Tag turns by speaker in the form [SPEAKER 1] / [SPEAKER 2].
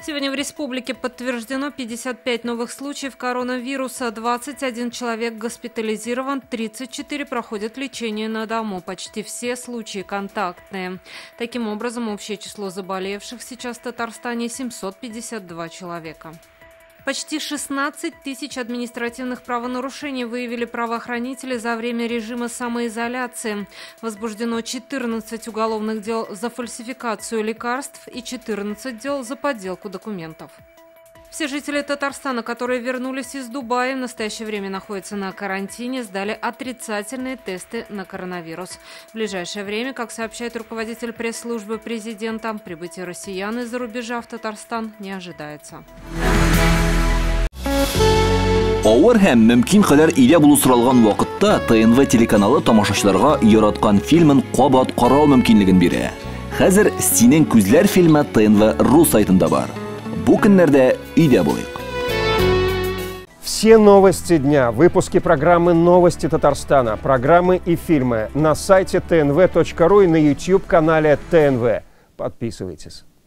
[SPEAKER 1] Сегодня в республике подтверждено 55 новых случаев коронавируса. 21 человек госпитализирован, 34 проходят лечение на дому. Почти все случаи контактные. Таким образом, общее число заболевших сейчас в Татарстане – 752 человека. Почти 16 тысяч административных правонарушений выявили правоохранители за время режима самоизоляции. Возбуждено 14 уголовных дел за фальсификацию лекарств и 14 дел за подделку документов. Все жители Татарстана, которые вернулись из Дубая, в настоящее время находятся на карантине, сдали отрицательные тесты на коронавирус. В ближайшее время, как сообщает руководитель пресс-службы президента, прибытие россиян из-за рубежа в Татарстан не ожидается.
[SPEAKER 2] Авыр һәм мөмкин кадәр илә булу соралган вакытта ТНВ телеканалы тамашачыларга яраткан фильмын кабат карау мөмкинлеген бирә. Хәзер "Синең күзләр" фильмы ТНВ.ру сайтында бар. Бу көннәрдә өйдә булыйк.
[SPEAKER 3] Все новости дня, выпуски программы «Новости Татарстана», программы и фильмы на сайте tnv.ru и на YouTube-канале ТНВ. Подписывайтесь.